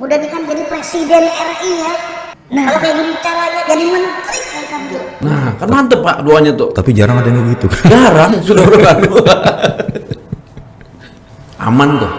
Udah kan jadi presiden RI ya. Nah, kalau kayak gini caranya jadi menteri kan tuh. Nah, kan mantep Pak duanya tuh. Tapi jarang ada yang gitu. Jarang sudah berlalu. Aman tuh.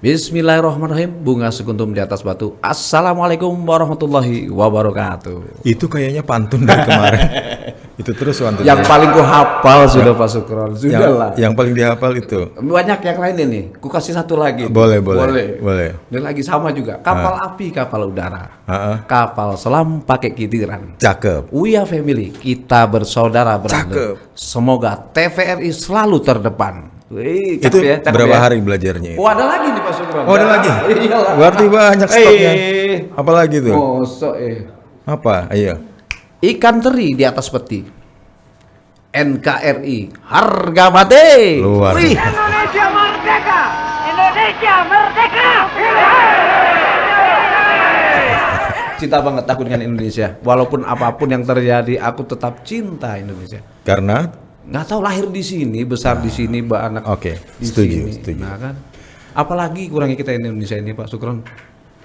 Bismillahirrahmanirrahim. Bunga sekuntum di atas batu. Assalamualaikum warahmatullahi wabarakatuh. Itu kayaknya pantun dari kemarin. Itu terus pantun. Yang paling ku hafal sudah Pak Sukron. Sudah lah. Yang paling dihafal itu. Banyak yang lain ini. Ku kasih satu lagi. Boleh. Dan lagi sama juga. Kapal api, kapal udara. Kapal selam pakai kitiran. Cakep. Uya Family, kita bersaudara Cakep. brother. Semoga TVRI selalu terdepan. Wih, Itu cakep berapa ya. hari belajarnya? Oh, ada lagi nih Pak Sukron. Oh, ada lagi? Iyalah. Berarti banyak stoknya. Apa lagi tuh? Mosok Apa? Ayo. Ikan teri di atas peti. NKRI harga mati. Luar. Wih. Indonesia merdeka! Indonesia merdeka! Cinta banget aku dengan Indonesia. Walaupun apapun yang terjadi, aku tetap cinta Indonesia. Karena Nggak tahu lahir di sini, besar di sini, anak Oke, di setuju. sini. Nah kan, apalagi kurangnya kita Indonesia ini Pak Sukron.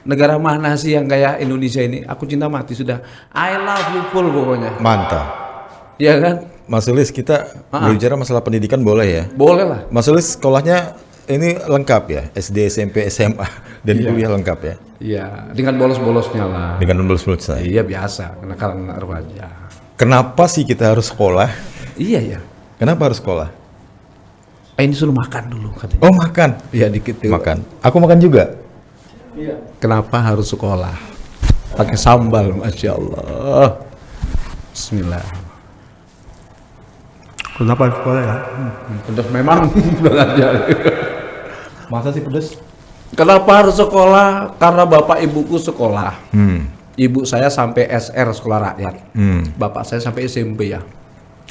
Negara mana sih yang kayak Indonesia ini? Aku cinta mati sudah. I love you full pokoknya. mantap. Iya kan? Mas Ulis, kita berbicara masalah pendidikan boleh ya? Boleh lah. Mas Ulis sekolahnya ini lengkap ya? SD, SMP, SMA dan kuliah lengkap ya? Iya, dengan bolos-bolosnya lah. Dengan lulus saya. Iya biasa, karena remaja. Kenapa sih kita harus sekolah? Iya ya. Kenapa harus sekolah? Ini suruh makan dulu katanya. Oh, makan. Iya dikit dulu. Makan. Aku makan juga. Iya. Kenapa harus sekolah? Pakai sambal, masya Allah. Bismillah. Kenapa harus sekolah ya? Pedas memang. Masa sih pedes? Kenapa harus sekolah? Karena bapak ibuku sekolah. Ibu saya sampai SR sekolah rakyat. Bapak saya sampai SMP ya.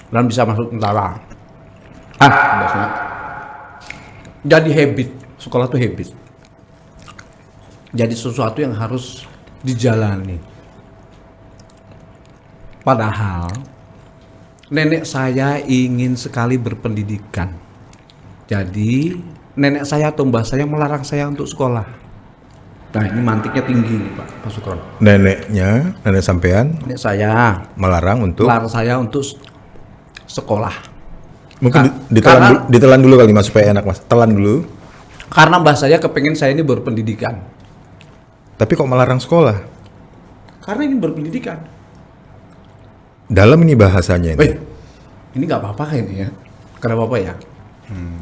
Dan bisa masuk tentara. Pedasnya. Jadi habit. Sekolah tuh habit. Jadi sesuatu yang harus dijalani. Padahal nenek saya ingin sekali berpendidikan. Jadi nenek saya atau mbah saya melarang saya untuk sekolah. Nah ini mantiknya tinggi nih Pak Sukron. Nenek sampean Nenek saya melarang untuk saya untuk sekolah. mungkin Karena- ditelan dulu kali Mas supaya enak Mas. Telan dulu. Karena mbah saya kepengen saya ini berpendidikan. Tapi kok melarang sekolah? Karena ingin berpendidikan. Dalam ini bahasanya ini. Ini nggak apa-apa kan ini ya? Kenapa apa ya?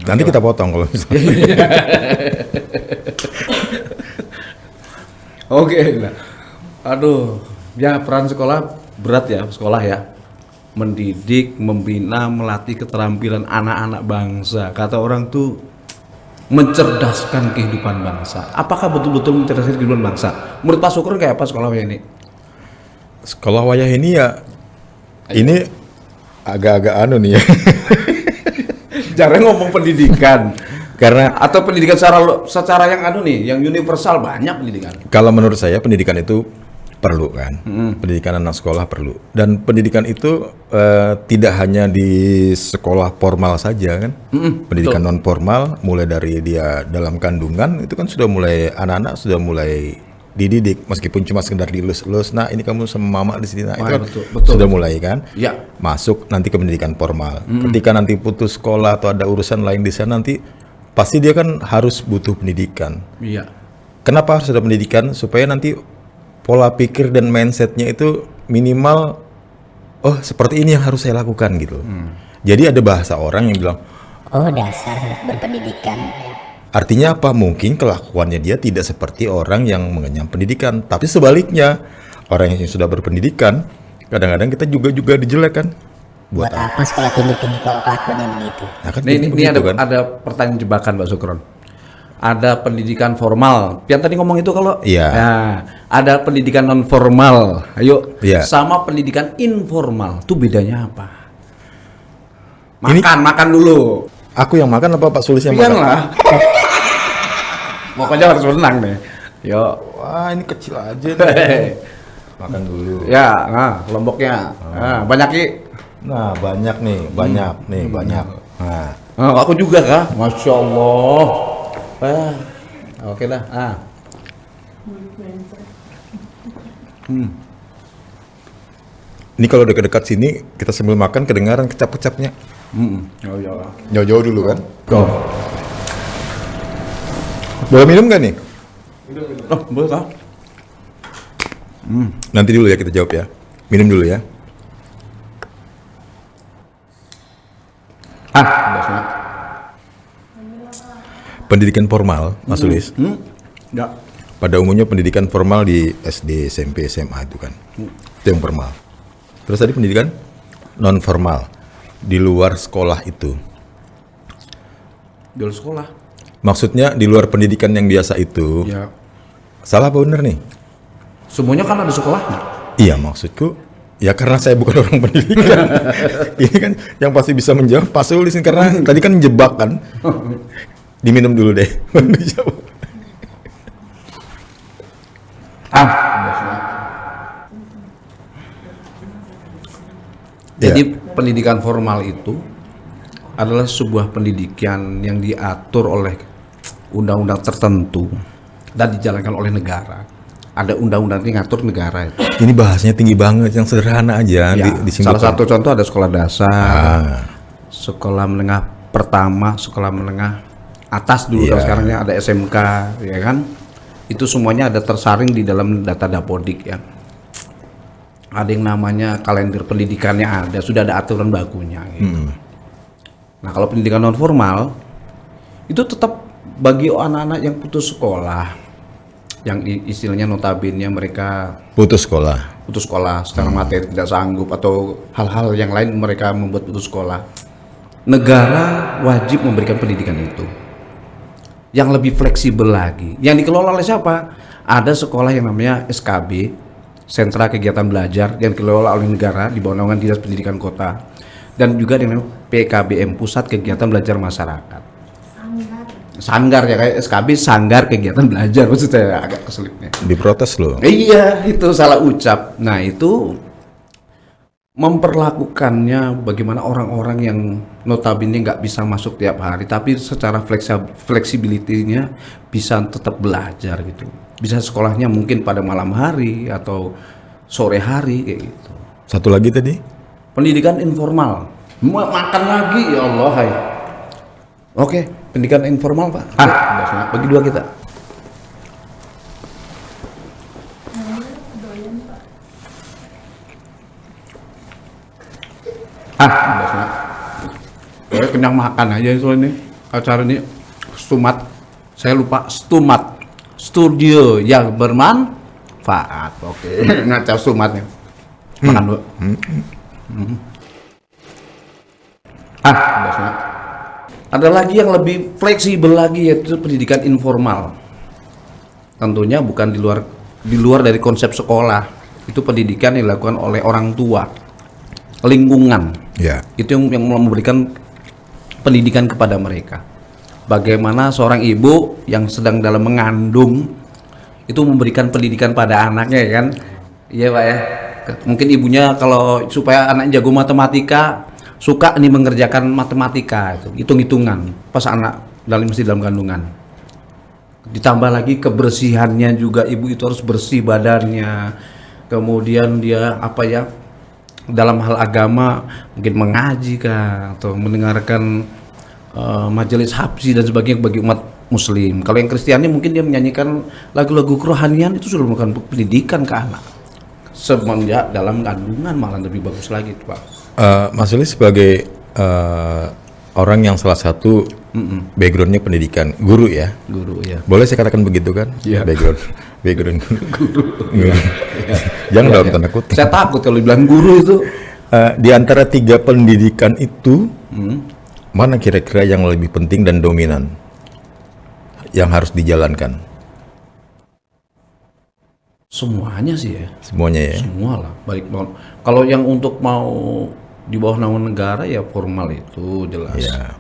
Nanti kita potong kalau misalnya. Oke, nah. Aduh, ya peran sekolah berat ya, sekolah ya. Mendidik, membina, melatih keterampilan anak-anak bangsa. Kata orang tuh mencerdaskan kehidupan bangsa. Apakah betul-betul mencerdaskan kehidupan bangsa? Menurut Pak Sukron kayak apa sekolah ini? Sekolah wayah ini ya ini agak-agak anu nih ya. Jarang ngomong pendidikan. Karena Atau pendidikan secara yang anu nih, yang universal banyak pendidikan. kalau menurut saya pendidikan itu perlu kan. Pendidikan anak sekolah perlu. Dan pendidikan itu tidak hanya di sekolah formal saja kan. Pendidikan non formal mulai dari dia dalam kandungan itu kan sudah mulai anak-anak sudah mulai dididik meskipun cuma sekedar dilus-lus. Nah, ini kamu sama mama di sini. Nah, itu kan betul. sudah mulai kan. Ya. Masuk nanti ke pendidikan formal. Ketika nanti putus sekolah atau ada urusan lain di sana nanti pasti dia kan harus butuh pendidikan. Iya. Kenapa harus ada pendidikan? Supaya nanti pola pikir dan mindsetnya itu minimal, oh seperti ini yang harus saya lakukan gitu. Jadi ada bahasa orang yang bilang, Oh dasar nggak berpendidikan. artinya apa? Mungkin kelakuannya dia tidak seperti orang yang mengenyam pendidikan. Tapi sebaliknya, orang yang sudah berpendidikan, kadang-kadang kita juga dijelekan. Buat apa sekolah tinggi-tinggi kalau kelakuannya begitu? Nah, kan Ini begitu kan? ada pertanyaan jebakan Pak Sukron. Ada pendidikan formal. Yang tadi ngomong itu kalau Iya. Nah, ada pendidikan non formal. Ayo. Iya. Sama pendidikan informal. Itu bedanya apa? Makan dulu. Aku yang makan apa Pak Sulis yang Pian makan? lah. Pokoknya harus menang nih. Yuk. Wah, ini kecil aja nih. Makan dulu. Ya, nah, lomboknya. Nah, banyak Ki. Nah, banyak nih, banyak. Nah, Oh, aku juga kah? Masya Allah. Oke dah. ini kalau dekat-dekat sini kita sambil makan kedengaran kecap-kecapnya. Oh iya. Jauh-jauh dulu kan? Go. Boleh minum nggak nih? Oh, boleh kah? Nanti dulu ya kita jawab ya. Minum dulu ya. Biasanya. Pendidikan formal, Mas Sulis. Ya. Pada umumnya pendidikan formal di SD, SMP, SMA itu kan. Itu yang formal. Terus tadi pendidikan non formal di luar sekolah itu. Di luar sekolah. Maksudnya di luar pendidikan yang biasa itu. Ya. Salah apa bener nih? Semuanya kan ada sekolahnya. Iya, maksudku ya karena saya bukan orang pendidikan. Ini kan yang pasti bisa menjawab Pak Sulis karena tadi kan menjebak kan. Diminum dulu deh. Baru dijawab. Biasanya. Jadi pendidikan formal itu adalah sebuah pendidikan yang diatur oleh undang-undang tertentu dan dijalankan oleh negara. Ada undang-undang yang ngatur negara itu. Ini bahasnya tinggi banget, yang sederhana aja Ya, disimpulkan. salah satu contoh ada sekolah dasar, sekolah menengah pertama, sekolah menengah atas dulu, Iya. dan sekarangnya ada SMK, ya kan? Itu semuanya ada tersaring di dalam data Dapodik ya. Ada yang namanya kalender pendidikannya ada, sudah ada aturan bakunya. Gitu. Nah kalau pendidikan non formal itu tetap bagi anak-anak yang putus sekolah, yang istilahnya notabene mereka Putus sekolah. putus sekolah secara materi tidak sanggup atau hal-hal yang lain mereka membuat putus sekolah, negara wajib memberikan pendidikan itu yang lebih fleksibel lagi, yang dikelola oleh siapa? Ada sekolah yang namanya SKB, Sentra Kegiatan Belajar, yang dikelola oleh negara di bawah naungan Dinas Pendidikan Kota, dan juga yang namanya PKBM, Pusat Kegiatan Belajar Masyarakat. Sanggar ya, kayak SKB, Sanggar Kegiatan Belajar, maksudnya agak keselipnya. Diprotes loh. Iya, itu salah ucap. Nah, itu memperlakukannya bagaimana orang-orang yang notabene nggak bisa masuk tiap hari, tapi secara fleksibilitinya bisa tetap belajar gitu. Bisa sekolahnya mungkin pada malam hari atau sore hari kayak gitu. Satu lagi tadi? Pendidikan informal. Makan lagi ya Allah. Hai. Oke, pendidikan informal Pak. Bagi dua kita. Biasanya. Saya kenyang makan aja soalnya ini. Acara ini stumat. Saya lupa stumat. Studio yang bermanfaat. Oke, ngaca stumatnya. Makan dulu. Biasanya. Ada lagi yang lebih fleksibel lagi, yaitu pendidikan informal. Tentunya bukan di luar dari konsep sekolah. Itu pendidikan yang dilakukan oleh orang tua, lingkungan. Ya. Itu yang memberikan pendidikan kepada mereka. Bagaimana seorang ibu yang sedang dalam mengandung itu memberikan pendidikan pada anaknya, ya kan? Iya Pak ya. Mungkin ibunya kalau supaya anaknya jago matematika, suka nih mengerjakan matematika itu, hitung-hitungan pas anak masih dalam kandungan. Ditambah lagi kebersihannya juga, ibu itu harus bersih badannya. Kemudian dia dalam hal agama mungkin mengaji kah, atau mendengarkan majelis habsi dan sebagainya bagi umat muslim. Kalau yang Kristiani mungkin dia menyanyikan lagu-lagu kerohanian, itu sudah merupakan pendidikan ke anak. Semenjak dalam kandungan malah lebih bagus lagi Pak. Mas Sulis sebagai orang yang salah satu backgroundnya pendidikan, guru ya? Guru ya. Boleh saya katakan begitu kan? Iya. Background guru. Jangan dalam tanda kutip. Saya takut kalau dibilang guru itu. Di antara 3 pendidikan itu, mana kira-kira yang lebih penting dan dominan yang harus dijalankan? Semuanya sih ya. Semuanya ya. Semua lah. Baik kalau yang untuk mau Di bawah naungan negara ya formal itu jelas. Ya.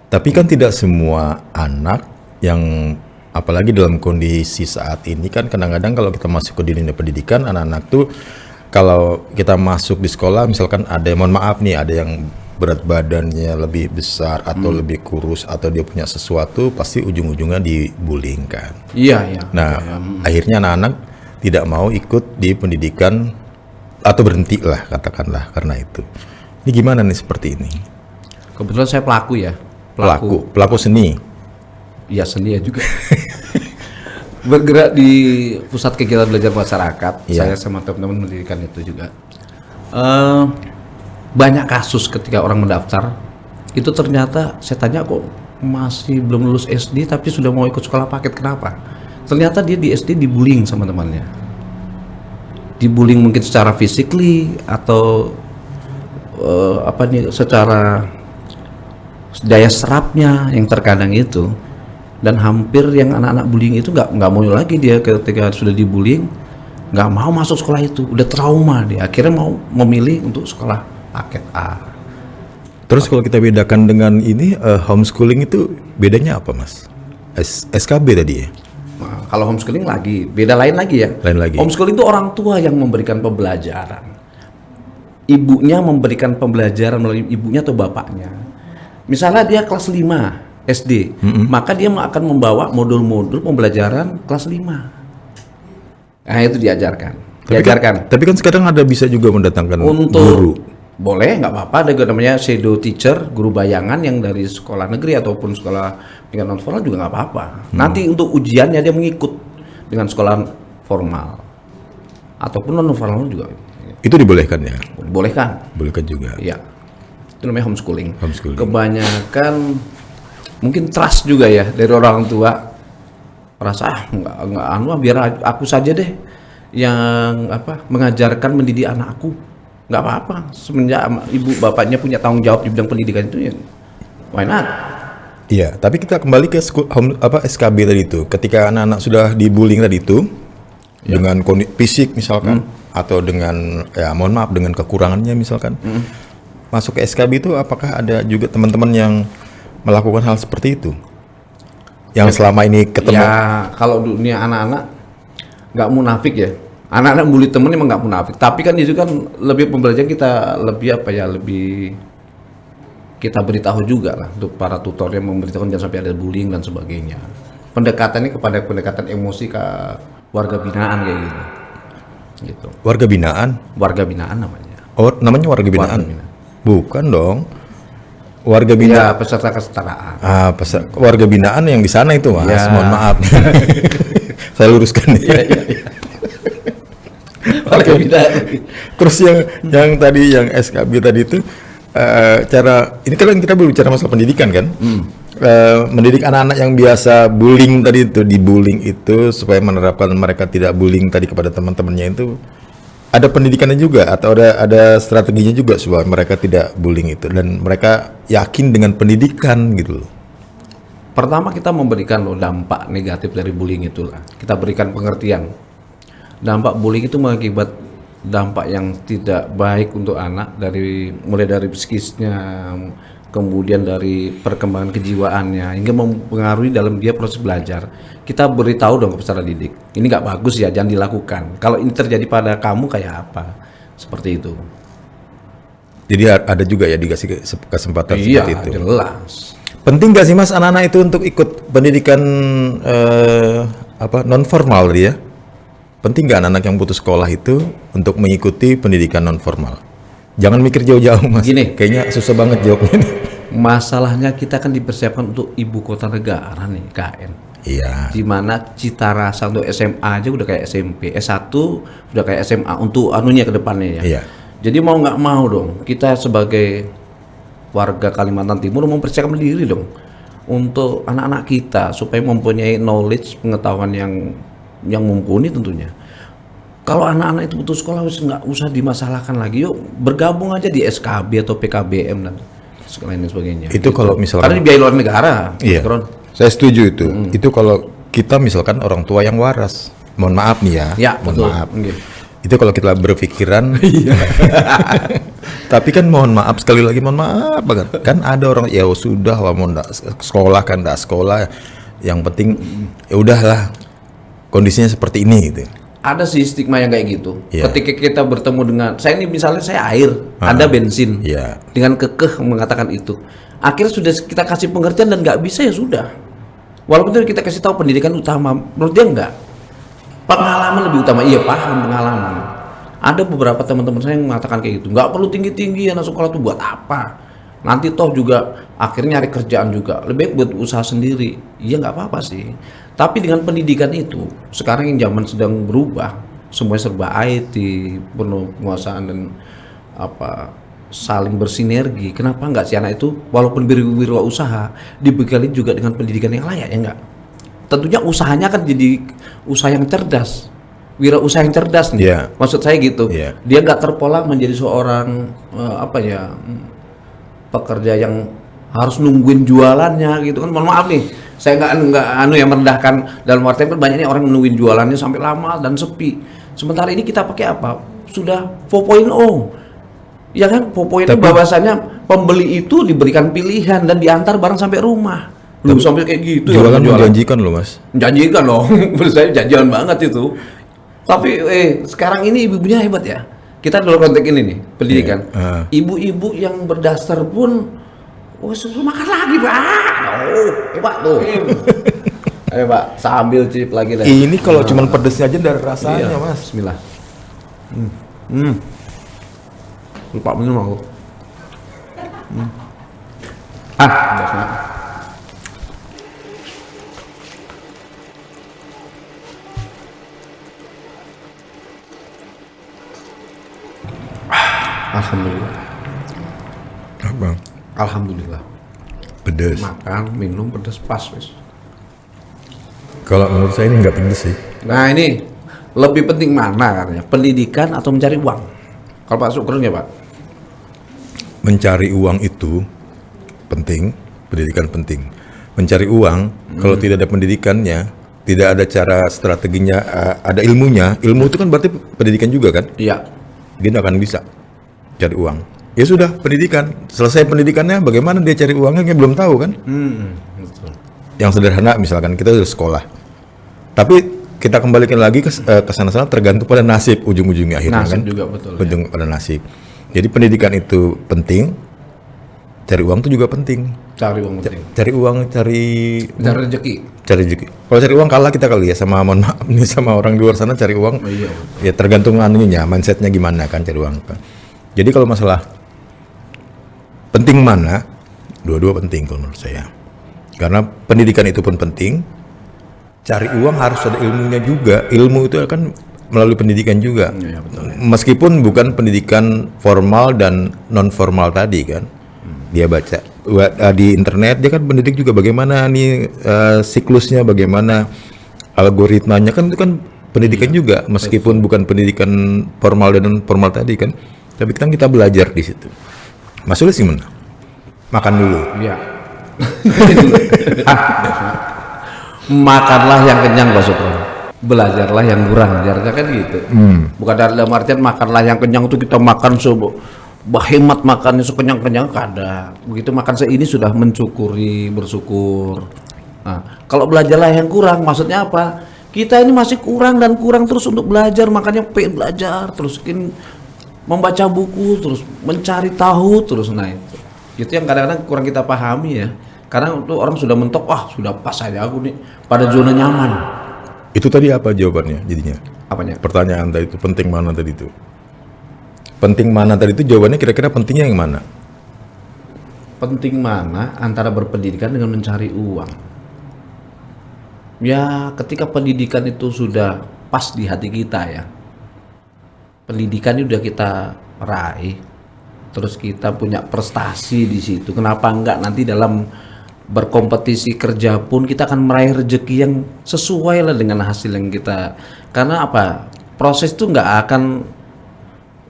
Tapi kan tidak semua anak yang apalagi dalam kondisi saat ini kan kadang-kadang kalau kita masuk ke dunia pendidikan, anak-anak tuh kalau kita masuk di sekolah misalkan ada yang mohon maaf nih, ada yang berat badannya lebih besar atau lebih kurus atau dia punya sesuatu, pasti ujung-ujungnya dibullying kan. Iya. Nah, akhirnya anak-anak tidak mau ikut di pendidikan atau berhenti lah katakanlah karena itu. Ini gimana nih seperti ini? Kebetulan saya pelaku ya. Pelaku seni. Iya, seni ya juga. Bergerak di pusat kegiatan belajar masyarakat. Iya. Saya sama teman-teman mendirikan itu juga. Banyak kasus ketika orang mendaftar itu ternyata saya tanya kok masih belum lulus SD tapi sudah mau ikut sekolah paket, kenapa? Ternyata dia di SD dibullying sama temannya. Dibullying mungkin secara physically atau secara daya serapnya yang terkadang itu. Dan hampir yang anak-anak bullying itu nggak mau lagi dia ketika sudah dibullying, nggak mau masuk sekolah itu, udah trauma dia, akhirnya mau memilih untuk sekolah paket A. Terus kalau kita bedakan dengan ini homeschooling itu bedanya apa mas? SKB tadi ya? Nah, kalau homeschooling lagi beda, lain lagi ya. Lain lagi. Homeschooling itu orang tua yang memberikan pembelajaran, ibunya memberikan pembelajaran melalui ibunya atau bapaknya. Misalnya dia kelas 5 SD, maka dia akan membawa modul-modul pembelajaran kelas 5. Nah, itu diajarkan. Tapi kan sekarang ada bisa juga mendatangkan Untuk guru. Boleh, nggak apa-apa. Ada juga namanya shadow teacher, guru bayangan yang dari sekolah negeri ataupun sekolah non formal juga nggak apa-apa. Nanti untuk ujiannya dia mengikut dengan sekolah formal ataupun non formal juga. Itu dibolehkan ya? Bolehkan. Bolehkan juga. Iya. Itu namanya homeschooling. Homeschooling. Mungkin trust juga ya dari orang tua, merasa nggak biar aku saja deh yang mengajarkan mendidik anakku, nggak apa-apa semenjak ibu bapaknya punya tanggung jawab di bidang pendidikan itu ya why not. Iya, tapi kita kembali ke SKB tadi itu, ketika anak-anak sudah dibullying tadi itu dengan kondisi fisik misalkan atau dengan mohon maaf dengan kekurangannya misalkan masuk ke SKB itu, apakah ada juga teman-teman yang melakukan hal seperti itu yang selama ini ketemu? Ya kalau dunia anak-anak nggak munafik ya, anak-anak bully temen emang nggak munafik, tapi kan itu kan lebih pembelajaran kita lebih kita beritahu juga lah untuk para tutor yang memberitahukan jangan sampai ada bullying dan sebagainya. Pendekatannya kepada pendekatan emosi ke warga binaan kayak gitu. Warga binaan namanya. Oh, namanya warga binaan. Bukan dong. Warga binaan. Ya, peserta kesetaraan. Warga binaan yang di sana itu mas. Ya. Mohon maaf. Saya luruskan. Iya. Warga binaan. Terus yang tadi yang SKB tadi itu cara ini kan kita berbicara masalah pendidikan kan. Mendidik anak-anak yang biasa bullying tadi itu, dibullying itu supaya menerapkan mereka tidak bullying tadi kepada teman-temannya itu. Ada pendidikannya juga atau ada strateginya juga supaya mereka tidak bullying itu dan mereka yakin dengan pendidikan gitu loh. Pertama kita memberikan dampak negatif dari bullying itulah. Kita berikan pengertian. Dampak bullying itu mengakibat dampak yang tidak baik untuk anak mulai dari psikisnya, kemudian dari perkembangan kejiwaannya hingga mempengaruhi dalam dia proses belajar. Kita beritahu dong ke peserta didik, ini nggak bagus ya, jangan dilakukan. Kalau ini terjadi pada kamu kayak apa? Seperti itu. Jadi ada juga ya dikasih kesempatan seperti itu. Iya, jelas. Penting nggak sih mas anak-anak itu untuk ikut pendidikan non formal ya? Penting nggak anak-anak yang putus sekolah itu untuk mengikuti pendidikan non formal? Jangan mikir jauh-jauh mas. Gini, kayaknya susah banget jawabnya. Masalahnya kita kan dipersiapkan untuk ibu kota negara nih, KN. Iya. Di mana cita rasa untuk SMA aja udah kayak SMP, S1 udah kayak SMA untuk anunya ke depannya ya. Iya. Jadi mau nggak mau dong, kita sebagai warga Kalimantan Timur mempersiapkan diri dong untuk anak-anak kita supaya mempunyai knowledge, pengetahuan yang mumpuni tentunya. Kalau anak-anak itu putus sekolah nggak usah dimasalahkan lagi, yuk bergabung aja di SKB atau PKBM dan sebagainya. Itu kalau misalkan karena dibiayai oleh negara. Iya. Saya setuju itu. Itu kalau kita misalkan orang tua yang waras. Mohon maaf nih ya. Ya, mohon betul. maaf. Itu kalau kita berpikiran Tapi kan mohon maaf sekali lagi, mohon maaf banget. Kan ada orang ya sudah lah mau ndak sekolah kan ndak sekolah. Yang penting ya udahlah kondisinya seperti ini gitu. Ada sih stigma yang kayak gitu. Iya. Ketika kita bertemu dengan saya ini misalnya saya air, Anda bensin. Iya. Dengan kekeh mengatakan itu. Akhirnya sudah kita kasih pengertian dan nggak bisa ya sudah. Walaupun itu kita kasih tahu pendidikan utama, menurut dia enggak. Pengalaman lebih utama. Iya, paham pengalaman. Ada beberapa teman-teman saya yang mengatakan kayak gitu. Nggak perlu tinggi-tinggi anak sekolah itu buat apa? Nanti toh juga akhirnya nyari kerjaan juga. Lebih baik buat usaha sendiri. Iya nggak apa-apa sih. Tapi dengan pendidikan itu, sekarang yang zaman sedang berubah, semuanya serba IT, penuh penguasaan dan saling bersinergi. Kenapa nggak si anak itu walaupun berwirausaha dibekali juga dengan pendidikan yang layak ya nggak? Tentunya usahanya kan jadi usaha yang cerdas, wirausaha yang cerdas nih. Yeah. Maksud saya gitu. Yeah. Dia nggak terpola menjadi seorang pekerja yang harus nungguin jualannya gitu kan. Mohon maaf nih, saya nggak yang merendahkan dalam artian kan banyaknya orang nungguin jualannya sampai lama dan sepi. Sementara ini kita pakai apa? Sudah 4.0. Ya kan 4.0 bahwasanya pembeli itu diberikan pilihan dan diantar barang sampai rumah. Belum sampai kayak gitu Jualan ya. menjanjikan loh Mas. Menjanjikan loh. Menurut saya janjian banget itu. Tapi sekarang ini ibu-ibunya hebat ya. Kita dalam konteks ini nih, pendidikan. Ibu-ibu yang berdasar pun suruh makan lagi, Pak. Oh, hebat tuh. Ayo, Pak, sambil cip lagi deh. Ini kalau cuman pedesnya aja dari rasanya Iya, Mas. Bismillah. Lupa minum aku. Biasanya. Alhamdulillah. Apa? Alhamdulillah. Pedes. Makan, minum pedas pas, wes. Kalau menurut saya ini nggak pedes sih. Nah ini lebih penting mana katanya? Pendidikan atau mencari uang? Kalau Pak Sukron ya Pak? Mencari uang itu penting, pendidikan penting. Mencari uang kalau tidak ada pendidikannya, tidak ada cara strateginya, ada ilmunya. Ilmu itu kan berarti pendidikan juga kan? Iya. Dia nggak akan bisa cari uang. Ya sudah pendidikan, selesai pendidikannya, bagaimana dia cari uangnya? Dia belum tahu kan? Betul. Yang sederhana misalkan kita sudah sekolah, tapi kita kembalikan lagi ke sana-sana tergantung pada nasib ujung-ujungnya akhirnya Nasib kan? juga betul. Ujung pada nasib. Jadi pendidikan itu penting, cari uang itu juga penting. Cari uang penting. Cari uang, cari Cari rezeki. Kalau cari uang kalah kita kali ya sama, mohon maaf nih, sama orang di luar sana cari uang. Oh, iya. Ya tergantung anunya, mindsetnya gimana kan cari uang. Jadi kalau masalah penting mana, dua-dua penting kalau menurut saya. Karena pendidikan itu pun penting, cari uang harus ada ilmunya juga. Ilmu itu akan melalui pendidikan juga. Iya, betul. Meskipun bukan pendidikan formal dan non formal tadi kan. Dia baca di internet, dia kan pendidik juga bagaimana nih siklusnya, bagaimana algoritmanya kan itu kan pendidikan juga, meskipun bukan pendidikan formal dan non formal tadi kan. Tapi kan kita belajar di situ. Mas Sulis gimana? Makan dulu. Iya. Makanlah yang kenyang Pak Sukron. Belajarlah yang kurang, jarnya kan gitu. Bukan dalam artian makanlah yang kenyang itu kita makan hemat makannya sekenyang-kenyang kada. Begitu makan ini sudah mencukuri, bersyukur. Nah, kalau belajarlah yang kurang, maksudnya apa? Kita ini masih kurang dan kurang terus untuk belajar, makanya pengen belajar terus, membaca buku terus, mencari tahu terus. Nah itu yang kadang-kadang kurang kita pahami ya. Karena itu orang sudah mentok, wah sudah pas aja aku nih pada zona nyaman. Itu tadi apa jawabannya jadinya? Apanya? Pertanyaan tadi itu penting mana tadi itu? Penting mana tadi itu jawabannya kira-kira pentingnya yang mana? Penting mana antara berpendidikan dengan mencari uang? Ya ketika pendidikan itu sudah pas di hati kita ya. Pendidikan ini udah kita raih, terus kita punya prestasi di situ. Kenapa enggak nanti dalam berkompetisi kerja pun kita akan meraih rezeki yang sesuai lah dengan hasil yang kita. Karena apa? Proses itu enggak akan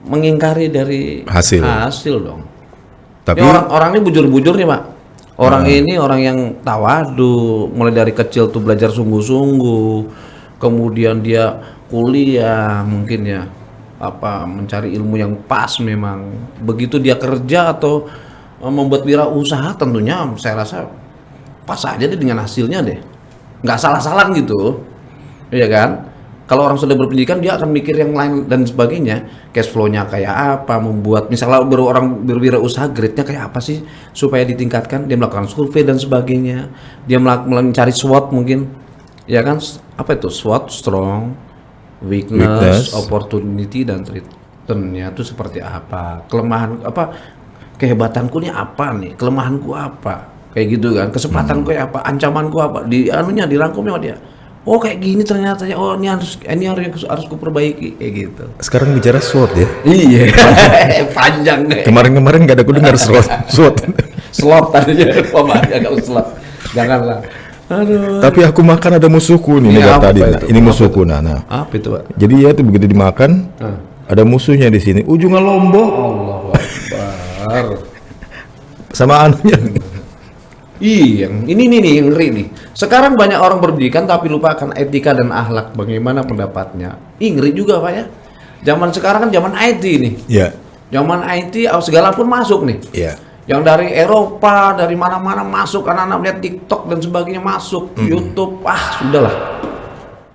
mengingkari dari hasil dong. Tapi orang ini bujur-bujur nih Pak. Orang ini orang yang tawadu, mulai dari kecil tuh belajar sungguh-sungguh, kemudian dia kuliah mungkin ya. mencari ilmu yang pas memang. Begitu dia kerja atau membuat wirausaha tentunya saya rasa pas aja deh dengan hasilnya deh. Nggak salah-salah gitu. Iya kan? Kalau orang sudah berpendidikan dia akan mikir yang lain dan sebagainya, cash flow-nya kayak apa, membuat misalnya orang berwirausaha grade-nya kayak apa sih supaya ditingkatkan, dia melakukan survei dan sebagainya, dia mencari SWOT mungkin, ya kan, apa itu SWOT, strong, weakness, opportunity dan threat-nya itu seperti apa, kelemahan apa, kehebatanku ini apa nih, kelemahanku apa, kayak gitu kan, kesempatanku kayak apa, ancamanku apa, dirangkumnya dia. Oh kayak gini ternyata ya. Oh ini harus kuperbaiki kayak gitu. Sekarang bicara SWOT ya. Iya. Panjang deh. Kemarin nggak ada aku dengar SWOT. Slot tadinya agak slot. Janganlah. Aduh. Tapi aku makan ada musuhku nih Ini tadi. itu? Ini musuhku nah. Apa itu, Pak? Jadi ya itu begitu dimakan ada musuhnya di sini. Ujungnya lombok. Allahu Akbar. Sama anunya. Iya, ini nih yang ngeri nih. Sekarang banyak orang berpendidikan tapi lupakan etika dan akhlak. Bagaimana pendapatnya? Ngeri juga Pak ya. Zaman sekarang kan zaman IT nih. Iya. Zaman IT segala pun masuk nih. Iya. Yang dari Eropa, dari mana-mana masuk, anak-anak lihat TikTok dan sebagainya masuk, YouTube, sudahlah.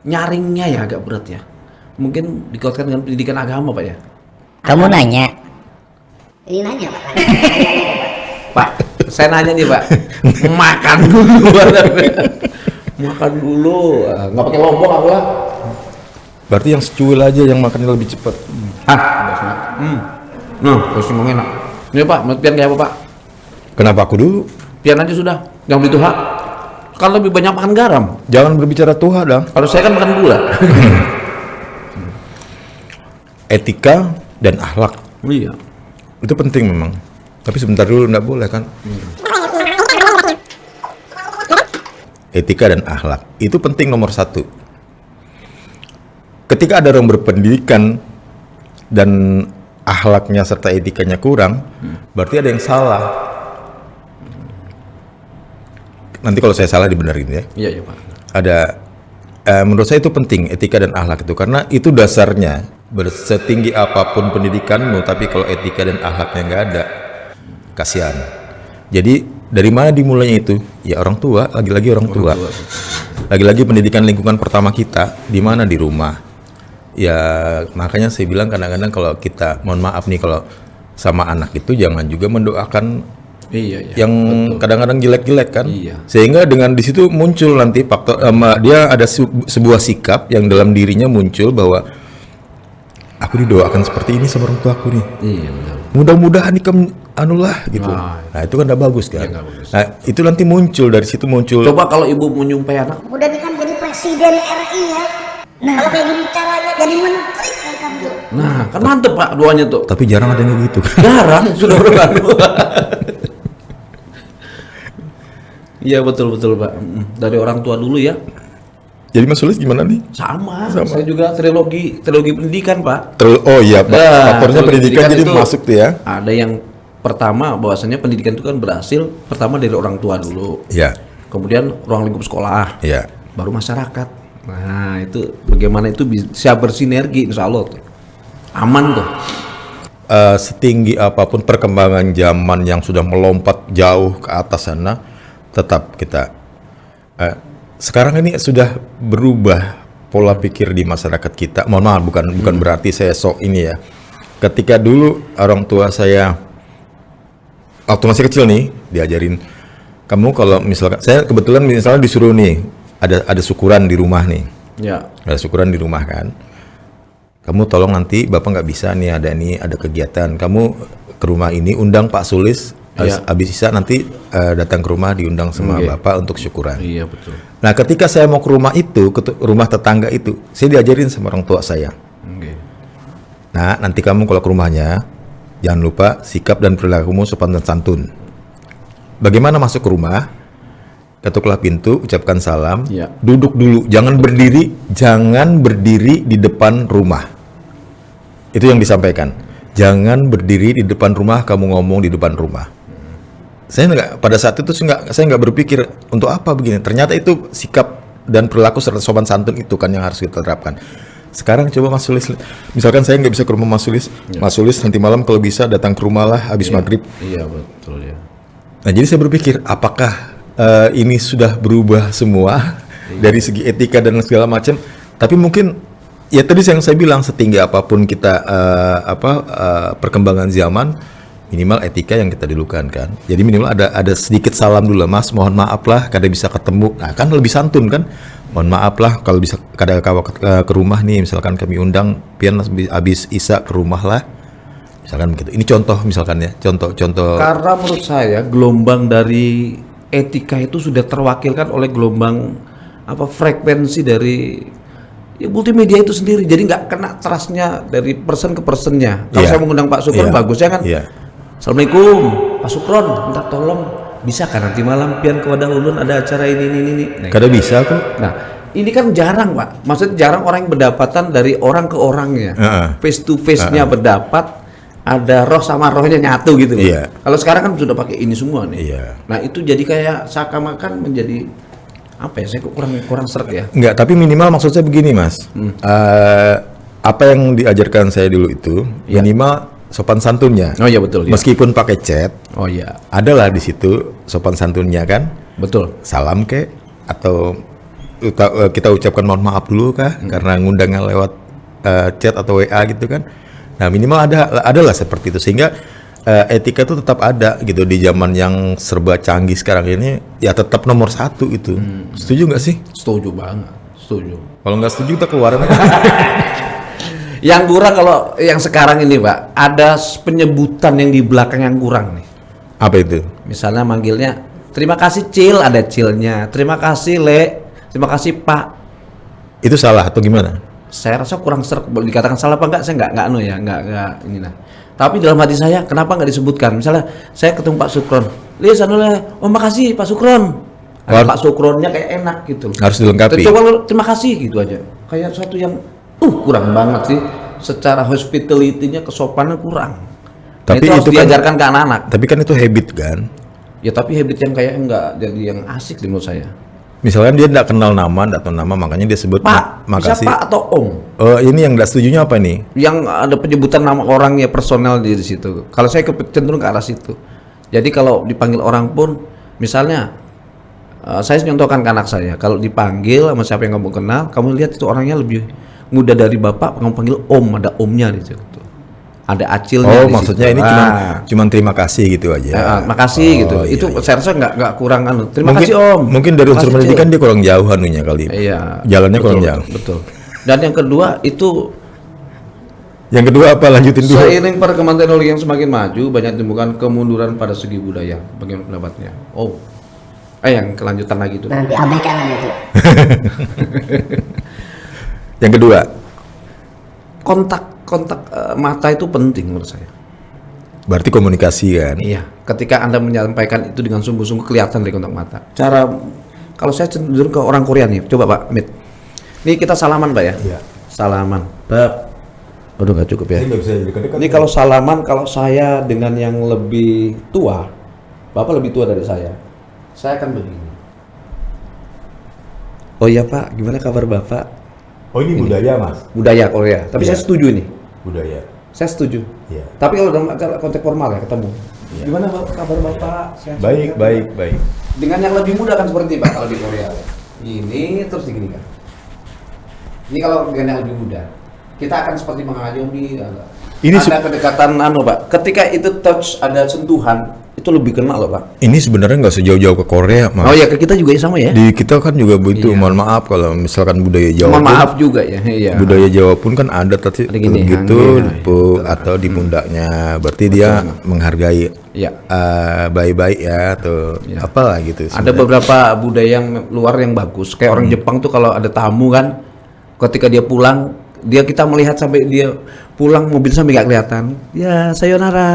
Nyaringnya ya agak berat ya. Mungkin dikaitkan dengan pendidikan agama Pak ya. Kamu nanya. Ini nanya Pak. Pak, saya nanya nih Pak, makan dulu. Makan dulu, nggak pakai lombok aku lah. Berarti yang secuil aja yang makannya lebih cepat. Nah, terus ngomong enak. Ini Pak, mau pian kayak apa Pak? Kenapa aku dulu? Pian aja sudah, jangan beli tuha. Kan lebih banyak makan garam. Jangan berbicara Tuhan dong. Kalau saya kan makan gula. Etika dan akhlak Iya. itu penting memang. Tapi sebentar dulu nggak boleh kan? Etika dan akhlak itu penting nomor satu. Ketika ada orang berpendidikan dan akhlaknya serta etikanya kurang, berarti ada yang salah. Nanti kalau saya salah dibenerin ya. Iya Pak. Ada menurut saya itu penting etika dan akhlak itu karena itu dasarnya. Setinggi apapun pendidikanmu, tapi kalau etika dan akhlaknya nggak ada, kasihan. Jadi dari mana dimulainya itu? Ya orang tua, lagi-lagi orang tua. Lagi-lagi pendidikan lingkungan pertama kita di mana? Di rumah. Ya makanya saya bilang kadang-kadang kalau kita, mohon maaf nih kalau sama anak itu jangan juga mendoakan yang kadang-kadang jelek-jelek kan. Iya. Sehingga dengan di situ muncul nanti faktor dia ada sebuah sikap yang dalam dirinya muncul bahwa aku didoakan seperti ini sama orang tua aku nih. Iya benar. Mudah-mudahan ikam anulah gitu. Nah, Itu kan udah bagus kan. nggak bagus. Nah itu nanti muncul dari situ muncul. Coba kalau ibu menyumpahi anak, Udah nih kan jadi presiden RI ya. Nah, kalau kayak gini caranya jadi menteri kayak kamu. nah kan mantep Pak doanya tuh. Tapi jarang ada yang gitu. Jarang sudah berlalu. Iya betul Pak. Dari orang tua dulu ya. Jadi Mas Sulis gimana nih? Sama. Saya juga trilogi pendidikan Pak. Oh iya, Pak. Nah, Faktornya pendidikan jadi itu masuk tuh ya. Ada yang pertama bahwasanya pendidikan itu kan berhasil pertama dari orang tua dulu. Iya. Kemudian ruang lingkup sekolah. Iya. Baru masyarakat. Nah, itu bagaimana itu bisa bersinergi insya Allah tuh. Aman tuh. Setinggi apapun perkembangan zaman yang sudah melompat jauh ke atas sana, tetap kita sekarang ini sudah berubah pola pikir di masyarakat kita. Mohon maaf, bukan berarti saya sok ini ya. Ketika dulu orang tua saya waktu masih kecil nih diajarin, kamu kalau misalkan saya kebetulan misalnya disuruh nih ada syukuran di rumah nih. Ya. Ada syukuran di rumah kan. Kamu tolong nanti Bapak nggak bisa nih ada kegiatan. Kamu ke rumah ini undang Pak Sulis. Habis Isa nanti datang ke rumah diundang sama Bapak untuk syukuran. Iya betul. Nah ketika saya mau ke rumah itu, ke rumah tetangga itu, saya diajarin sama orang tua saya. Nah nanti kamu kalau ke rumahnya, jangan lupa sikap dan perilakumu sopan dan santun. Bagaimana masuk ke rumah? Ketuklah pintu, ucapkan salam, duduk dulu, jangan berdiri di depan rumah. Itu yang disampaikan. Jangan berdiri di depan rumah, kamu ngomong di depan rumah. Pada saat itu saya nggak berpikir untuk apa begini. Ternyata itu sikap dan perilaku serta sopan santun itu kan yang harus kita terapkan. Sekarang coba Mas Sulis, misalkan saya nggak bisa ke rumah Mas Sulis, Mas Sulis nanti malam kalau bisa datang ke rumah lah habis maghrib. Iya betul ya. Nah jadi saya berpikir apakah ini sudah berubah semua dari segi etika dan segala macam. Tapi mungkin ya tadi yang saya bilang setinggi apapun kita perkembangan zaman, minimal etika yang kita dulukan kan. Jadi minimal ada sedikit salam dulu lah, Mas. Mohon maaf lah kada bisa ketemu. Nah kan lebih santun kan. Mohon maaf lah kalau bisa kada ke rumah nih, misalkan kami undang pian habis Isa ke rumah lah. Misalkan begitu. Ini contoh misalkan ya, contoh. Karena menurut saya gelombang dari etika itu sudah terwakilkan oleh gelombang frekuensi dari multimedia itu sendiri. Jadi nggak kena trustnya dari person ke personnya. Kalau saya mengundang Pak Sukron bagusnya kan. Assalamualaikum Pak Sukron, minta tolong bisa kan nanti malam pian ke Wadah Ulun ada acara ini. Kada bisa kok. Nah ini kan jarang Pak. Maksudnya jarang orang yang berdapatan dari orang ke orangnya. Face to face-nya berdapat. Ada roh sama rohnya nyatu gitu. Kalau sekarang kan sudah pakai ini semua nih. Nah itu jadi kayak seakan-akan menjadi saya kok kurang seret ya. Enggak, tapi minimal maksud saya begini Mas. Apa yang diajarkan saya dulu itu minimal sopan santunnya. Oh iya betul. Meskipun pakai chat. Oh iya. Adalah di situ sopan santunnya kan. Betul. Salam kek atau kita ucapkan mohon maaf dulu kah karena ngundangnya lewat chat atau WA gitu kan. Nah minimal adalah seperti itu sehingga etika itu tetap ada gitu di zaman yang serba canggih sekarang ini ya tetap nomor satu itu. Setuju nggak sih? Setuju banget, setuju. Kalau nggak setuju kita keluar. Yang kurang kalau yang sekarang ini Pak, ada penyebutan yang di belakang yang kurang nih. Apa itu? Misalnya manggilnya terima kasih Cil, ada Cilnya. Terima kasih Le, terima kasih Pak. Itu salah atau gimana? Saya rasa kurang seret. Dikatakan salah apa enggak? Saya enggak ini nah. Tapi dalam hati saya kenapa enggak disebutkan? Misalnya saya ketemu Pak Sukron, lihat oh makasih Pak Sukron. Pak Sukronnya kayak enak gitu. Harus dilengkapi. Coba terima kasih gitu aja. Kayak suatu yang kurang banget sih. Secara hospitality-nya kesopanan kurang. Tapi nah, itu harus diajarkan kan, ke anak-anak. Tapi kan itu habit kan? Ya tapi habit yang kayak enggak jadi yang asik menurut saya. Misalnya dia tidak kenal nama, makanya dia sebut Pak, makasih. bisa Pak atau Om. Ini yang tidak setujunya apa nih? Yang ada penyebutan nama orang ya personal di situ. Kalau saya cenderung ke arah situ. Jadi kalau dipanggil orang pun, misalnya saya nyontohkan ke anak saya, kalau dipanggil sama siapa yang kamu kenal, kamu lihat itu orangnya lebih muda dari bapak, kamu panggil Om, ada Omnya di situ. Ada acilnya. Oh, maksudnya ini cuma terima kasih gitu aja. Makasih gitu. Itu saya rasa nggak kurang terima kasih Om. Mungkin dari unsur pendidikan dia kurang jauh anunya kali. Iya. Jalannya kurang jauh. Betul. Dan yang kedua itu yang kedua apa? Lanjutin dulu. Seiring perkembangan teknologi yang semakin maju, banyak ditemukan kemunduran pada segi budaya. Bagaimana pendapatnya? Yang kelanjutan lagi itu. Nanti abaikan itu. Yang kedua, kontak mata itu penting menurut saya. Berarti komunikasi kan? Iya. Ketika Anda menyampaikan itu dengan sungguh-sungguh kelihatan dari kontak mata. Kalau saya cenderung ke orang Korea nih. Coba Pak Mit. Ini kita salaman Pak ya? Iya. Salaman. Udah nggak cukup ya? Ini kalau salaman, kalau saya dengan yang lebih tua, Bapak lebih tua dari saya akan begini. Oh iya Pak, gimana kabar Bapak? Oh ini budaya Mas? Budaya Korea. Tapi saya setuju ini. Budaya. Saya setuju. Iya. Tapi kalau dalam konteks formal ya ketemu. Iya. Gimana kabar Bapak? Baik. Dengan yang lebih muda kan seperti Pak kalau di Korea. Ini terus digini kan. Ini kalau dengan yang lebih muda, kita akan seperti mengayomi. Ini ada kedekatan Pak. Ketika itu touch, ada sentuhan, itu lebih kena loh Pak. Ini sebenarnya nggak sejauh-jauh ke Korea, Mas. Oh ya, ke kita juga sama ya. Di kita kan juga begitu. Iya. Mohon maaf kalau misalkan budaya Jawa. Mohon maaf juga ya. Iya. Budaya Jawa pun kan ada tadi gitu atau di pundaknya. Berarti dia menghargai. Ya. Baik-baik ya atau apalah gitu. Sebenarnya. Ada beberapa budaya yang luar yang bagus. Kayak orang Jepang tuh kalau ada tamu kan, ketika dia pulang, kita melihat sampai dia pulang mobil sampai nggak kelihatan. Ya, sayonara.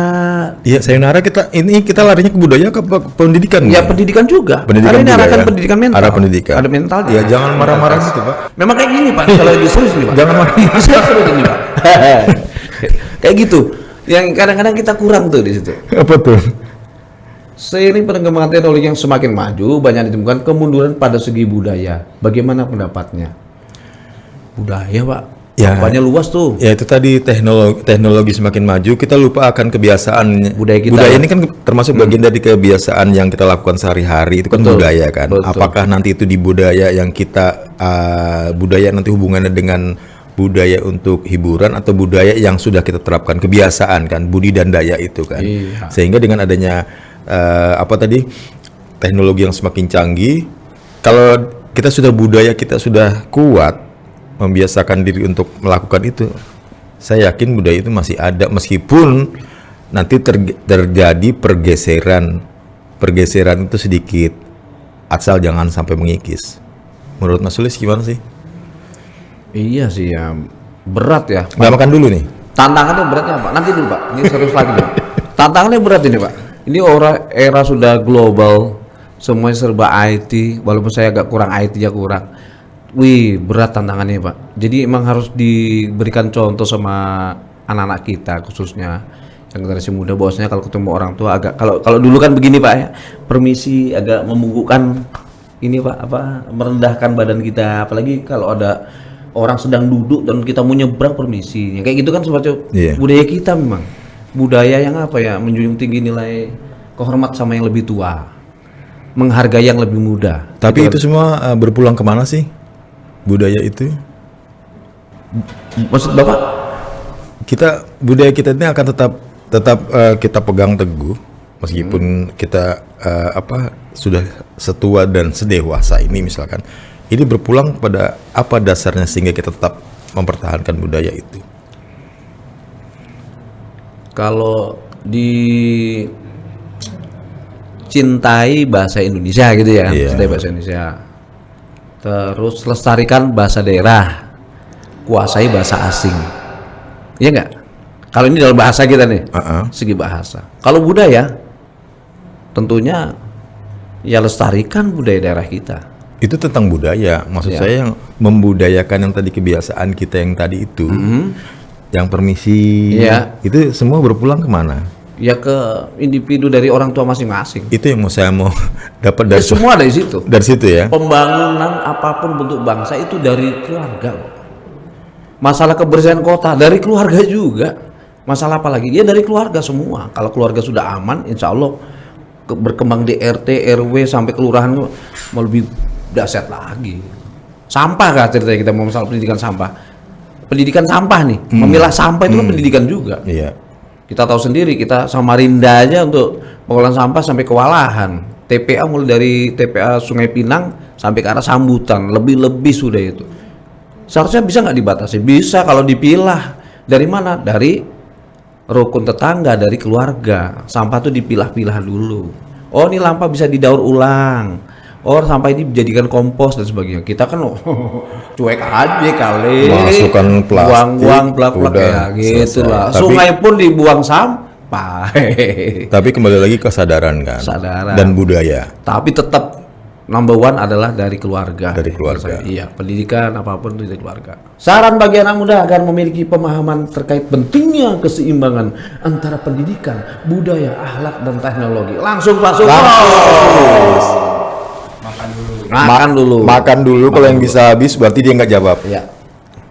Iya, sayonara kita larinya ke budaya ke pendidikan. Ya, pendidikan juga. Karena ini arahkan pendidikan mental. Arah pendidikan. Ada mental. Ya, jangan marah-marah gitu, Pak. Memang kayak gini, Pak. Kalau disuruh sini, Pak. Jangan marah-marah. Saya suruh gini, Pak. Kayak gitu. Yang kadang-kadang kita kurang tuh di situ. Apa tuh? Seiring perkembangan teknologi yang semakin maju, banyak ditemukan kemunduran pada segi budaya. Bagaimana pendapatnya? Budaya, Pak. Ya, Banyak luas tuh. ya itu tadi teknologi semakin maju, kita lupa akan kebiasaan Budaya kita. Budaya ini kan termasuk bagian dari kebiasaan yang kita lakukan sehari-hari, itu kan Betul, budaya kan. betul. Apakah nanti itu di budaya yang kita budaya nanti hubungannya dengan budaya untuk hiburan atau budaya yang sudah kita terapkan kebiasaan kan, budi dan daya itu kan. Iya. Sehingga dengan adanya teknologi yang semakin canggih, kalau kita sudah budaya kita sudah kuat membiasakan diri untuk melakukan itu, saya yakin budaya itu masih ada meskipun nanti terjadi pergeseran itu sedikit, asal jangan sampai mengikis. Menurut Mas Sulis gimana sih? Iya sih ya, berat ya. Nggak makan dulu nih. Tantangannya beratnya apa? Nanti dulu Pak, ini serius lagi Pak. Tantangannya berat ini Pak. Ini era sudah global, semuanya serba IT, walaupun saya agak kurang IT-nya kurang. Wih, berat tantangannya Pak. Jadi emang harus diberikan contoh sama anak-anak kita khususnya yang generasi muda, bahwasanya kalau ketemu orang tua agak, kalau dulu kan begini Pak ya, permisi agak membungkukkan ini Pak, merendahkan badan kita, apalagi kalau ada orang sedang duduk dan kita mau nyebrang permisi. Ya, kayak gitu kan semacam budaya kita memang. Budaya yang menjunjung tinggi nilai kehormat sama yang lebih tua, menghargai yang lebih muda. Tapi gitu itu semua berpulang kemana sih? Budaya itu? Maksud Bapak? Budaya kita ini akan tetap kita pegang teguh meskipun kita sudah setua dan sedewasa ini misalkan. Ini berpulang pada apa dasarnya sehingga kita tetap mempertahankan budaya itu? Kalau cintai bahasa Indonesia gitu ya, Iya. cintai bahasa Indonesia. Terus lestarikan bahasa daerah, kuasai bahasa asing. Iya nggak? Kalau ini dalam bahasa kita nih, segi bahasa. Kalau budaya, tentunya ya lestarikan budaya daerah kita. itu tentang budaya, maksud saya yang membudayakan yang tadi kebiasaan kita yang tadi itu, yang permisi, itu semua berpulang kemana? Ya ke individu dari orang tua masing-masing. Itu yang saya mau dapat dari Semua dari situ. dari situ ya. Pembangunan apapun bentuk bangsa itu dari keluarga. Masalah kebersihan kota dari keluarga juga. Masalah apa lagi? Ya dari keluarga semua. Kalau keluarga sudah aman, insya Allah berkembang di RT, RW sampai kelurahan mau lebih dahsyat lagi. Sampah kah ceritanya kita mau masalah pendidikan sampah? Pendidikan sampah nih, memilah sampah itu kan pendidikan juga. Iya. Kita tahu sendiri, kita Samarinda aja untuk pengolahan sampah sampai kewalahan. TPA mulai dari TPA Sungai Pinang sampai ke arah Sambutan, lebih-lebih sudah itu. Seharusnya bisa nggak dibatasi? Bisa kalau dipilah. Dari mana? Dari rukun tetangga, dari keluarga. Sampah tuh dipilah-pilah dulu. Oh, ini sampah bisa didaur ulang. Oh, sampah ini dijadikan kompos dan sebagainya. Kita kan cuek aja kali. Masukkan plastik, buang-buang plak-plak udah ya gitu selesai. lah. Tapi- Sungai pun dibuang sampah. Tapi kembali lagi kesadaran kan, Kesadaran. dan budaya. Tapi tetap number one adalah dari keluarga. Dari keluarga. Iya, pendidikan apapun itu dari keluarga. Saran bagi anak muda agar memiliki pemahaman terkait pentingnya keseimbangan antara pendidikan, budaya, akhlak, dan teknologi. Langsung masuk. Makan dulu. Kalau yang bisa habis berarti dia nggak jawab. Iya.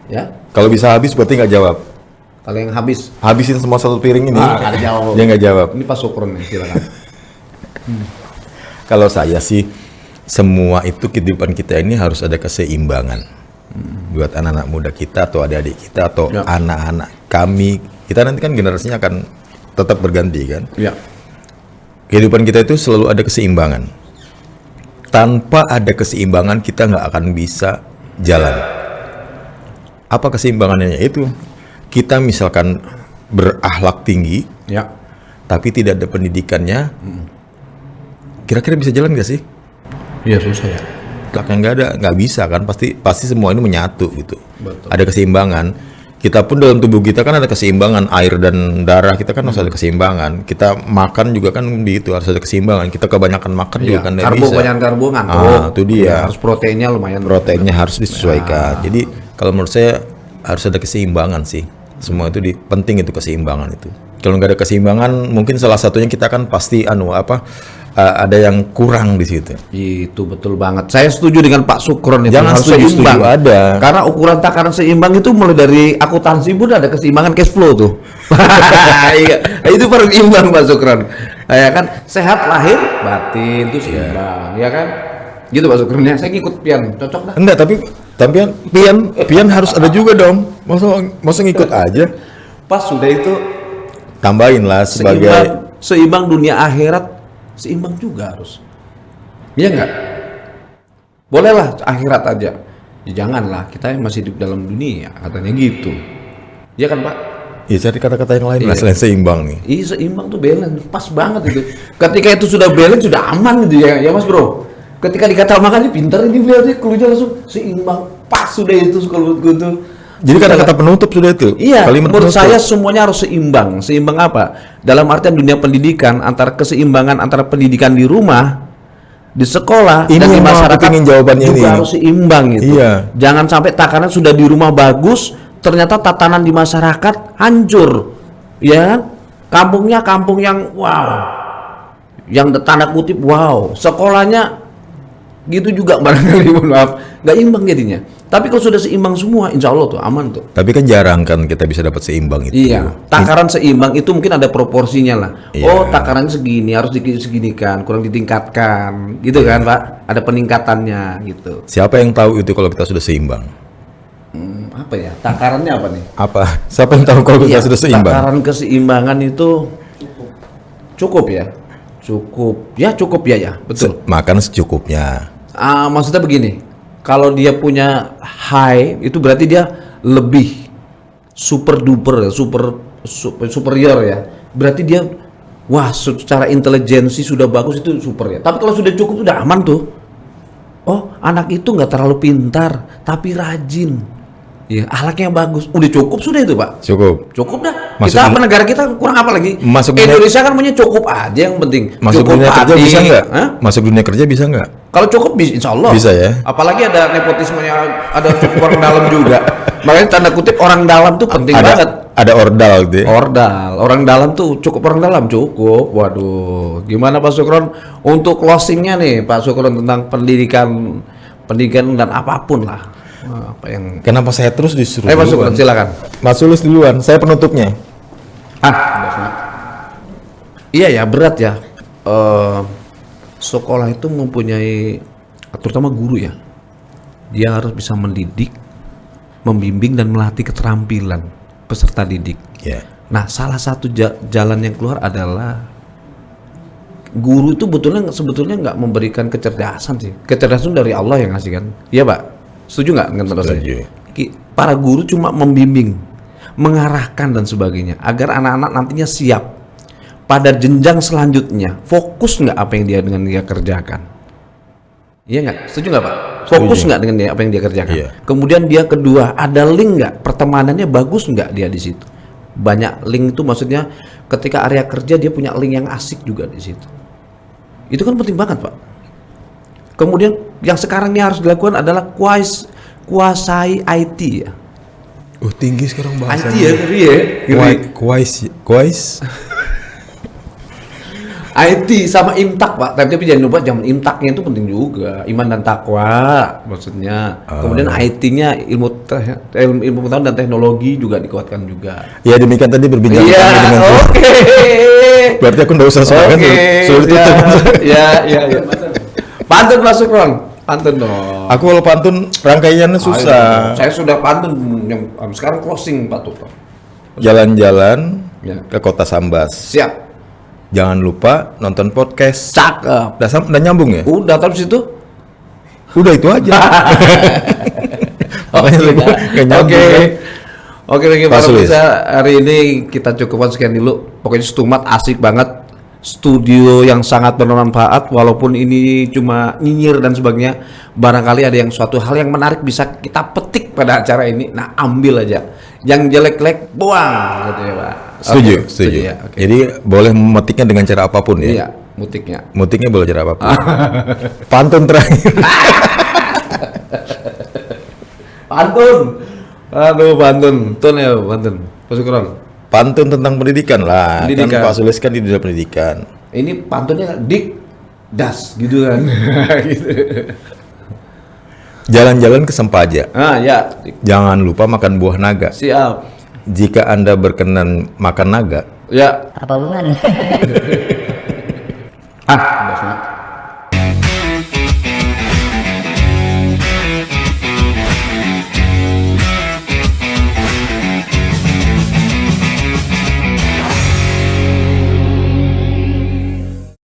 Ya. Kalau bisa habis berarti nggak jawab. Kalau yang habis, Habisin semua satu piring ini. nggak ada jawab. Dia nggak jawab. Ini Pak Sukron nih, silakan. Kalau saya sih, semua itu kehidupan kita ini harus ada keseimbangan. Buat anak-anak muda kita atau adik-adik kita atau anak-anak kami, kita nanti kan generasinya akan tetap berganti kan. Iya. Kehidupan kita itu selalu ada keseimbangan. Tanpa ada keseimbangan kita nggak akan bisa jalan. Apa keseimbangannya? Itu kita misalkan berakhlak tinggi, Ya. tapi tidak ada pendidikannya, kira-kira bisa jalan nggak sih? Iya, susah ya. Akhlaknya nggak bisa kan? Pasti semua ini menyatu gitu. Betul. Ada keseimbangan. Kita pun dalam tubuh kita kan ada keseimbangan, air dan darah kita kan harus ada keseimbangan. Kita makan juga kan begitu, harus ada keseimbangan. Kita kebanyakan makan juga kan nggak bisa. Banyak karbo ngantuk. Itu dia. Ya, harus proteinnya lumayan. Proteinnya harus disesuaikan. Jadi kalau menurut saya harus ada keseimbangan sih. Semua itu penting itu keseimbangan itu. Kalau nggak ada keseimbangan, mungkin salah satunya kita kan pasti ada yang kurang di situ. Itu betul banget. Saya setuju dengan Pak Sukron itu. Jangan harus setuju seimbang. ada. Karena ukuran takaran seimbang itu mulai dari akuntansi pun ada keseimbangan cash flow tuh. Iya, itu baru imbang Pak Sukron. Ya kan, sehat lahir batin itu seimbang, ya kan? Gitu Pak Sukron ya. Saya ngikut Pian, cocok dah. Enggak, tapi pian harus ada juga dong. Masa ngikut aja. Pas sudah itu Tambahin lah sebagai seimbang dunia akhirat, seimbang juga harus. Iya enggak? Bolehlah akhirat aja. Ya janganlah, kita yang masih hidup dalam dunia, katanya gitu. Iya kan Pak? ya cari kata-kata yang lain lah Iya. selain seimbang nih. Iya seimbang tuh balance, pas banget itu. Ketika itu sudah balance sudah aman gitu ya Mas Bro. Ketika dikata makan pintar ini berarti keluarnya langsung seimbang, pas sudah itu kalau menurut gue tuh. Jadi kata-kata penutup sudah itu. Iya, Kalimat menurut penutup. saya semuanya harus seimbang. Seimbang apa? Dalam artian dunia pendidikan, antara keseimbangan antara pendidikan di rumah, di sekolah, Ini dan di yang mau aku masyarakat pingin jawabannya juga ini. harus seimbang gitu. Iya. Jangan sampai takaran sudah di rumah bagus, ternyata tatanan di masyarakat hancur. Ya, kampungnya kampung yang wow, yang tanda kutip wow, sekolahnya gitu juga barangkali, mohon maaf, nggak imbang jadinya. Tapi kalau sudah seimbang semua, insya Allah tuh aman tuh. Tapi kan jarang kan kita bisa dapat seimbang itu. Iya, takaran seimbang itu mungkin ada proporsinya lah. Iya. Oh, takarannya segini, harus seginikan, kurang ditingkatkan, gitu kan Pak? Ada peningkatannya gitu. Siapa yang tahu itu kalau kita sudah seimbang? Apa ya? Takarannya apa nih? Apa? Siapa yang tahu kalau kita Iya, sudah seimbang? takaran keseimbangan itu cukup ya, cukup ya, betul. Makan secukupnya. Maksudnya begini, kalau dia punya high itu berarti dia lebih super duper, superior ya. Berarti dia wah secara intelijensi sudah bagus itu super ya. Tapi kalau sudah cukup sudah aman tuh. Oh anak itu nggak terlalu pintar tapi rajin. Ya ahlaknya bagus. Udah cukup sudah itu Pak. Cukup. Dah. Masuk Kita dunia- negara kita kurang apa lagi? Masuk dunia- Indonesia kan punya cukup aja yang penting. Masuk cukup dunia kerja adil. bisa nggak? Hah? Masuk dunia kerja bisa nggak? Kalau cukup bisa, insya Allah. Bisa ya? Apalagi ada nepotismenya, ada cukup orang dalam juga. Makanya tanda kutip orang dalam tuh penting banget. Ada ordal gitu ya. Ordal, orang dalam tuh cukup, orang dalam cukup. Waduh, gimana Pak Sukron untuk closingnya nih Pak Sukron tentang pendidikan dan apapun lah. Apa yang? Kenapa saya terus disuruh? Pak duluan? Sukron silakan. Mas Sulis duluan, saya penutupnya. Iya ya berat ya. Sekolah itu mempunyai, terutama guru ya, dia harus bisa mendidik, membimbing dan melatih keterampilan peserta didik. Ya. Nah, salah satu jalan yang keluar adalah guru itu sebetulnya nggak memberikan kecerdasan sih. Kecerdasan dari Allah yang ngasih kan. Iya Pak, setuju nggak dengan pendapat saya? Setuju. Para guru cuma membimbing, mengarahkan dan sebagainya agar anak-anak nantinya siap pada jenjang selanjutnya. Fokus nggak apa yang dia kerjakan? Iya nggak? Setuju nggak Pak? Fokus Setuju. nggak dengan apa yang dia kerjakan? Iya. Kemudian dia kedua, ada link nggak? Pertemanannya bagus nggak dia di situ? Banyak link itu maksudnya ketika area kerja dia punya link yang asik juga di situ. Itu kan penting banget Pak. Kemudian yang sekarang ini harus dilakukan adalah kuasai IT ya. Tinggi sekarang IT ya, ngeri ya. Ngeri. Kuais. IT sama imtak Pak, tapi jangan lupa zaman imtaknya itu penting juga, iman dan takwa maksudnya. Kemudian IT-nya ilmu pengetahuan dan teknologi juga dikuatkan juga. Ya demikian tadi berbincang Iya, dengan oke. Berarti aku nggak usah semangat suruh tutup. Ya. Pantun masuk Ron, pantun dong. Aku kalau pantun rangkaiannya susah. Saya sudah pantun yang sekarang closing Pak Tuh. Jalan-jalan Ya. ke kota Sambas. Siap. Jangan lupa nonton podcast. Cakep. Udah nyambung ya? Udah terus itu. Udah itu aja. Makanya Oke, nggak nyambung kan? Oke, Pak para Sulis. pemirsa, hari ini kita cukupkan sekian dulu. Pokoknya Stumat asik banget. Studio yang sangat bermanfaat, walaupun ini cuma nyinyir dan sebagainya. Barangkali ada yang suatu hal yang menarik bisa kita petik pada acara ini. Nah, ambil aja. Yang jelek-jelek buang, gitu ya Pak. Setuju, Oke, setuju. ya, oke. Jadi boleh memetiknya dengan cara apapun ya. Iya, mutiknya. Mutiknya boleh cara apapun. Pantun terakhir. Pantun. Aduh, pantun. Tun ya, pantun. Pasukan. Pantun tentang pendidikan lah. Pendidikan. Kan Pak Sulis kan di dunia pendidikan. Ini pantunnya dik das gitu kan. Gitu. Jalan-jalan ke Sempaja. Ah ya, Jangan lupa makan buah naga. siap. Jika Anda berkenan makan naga, Ya, Apa hubungannya? ah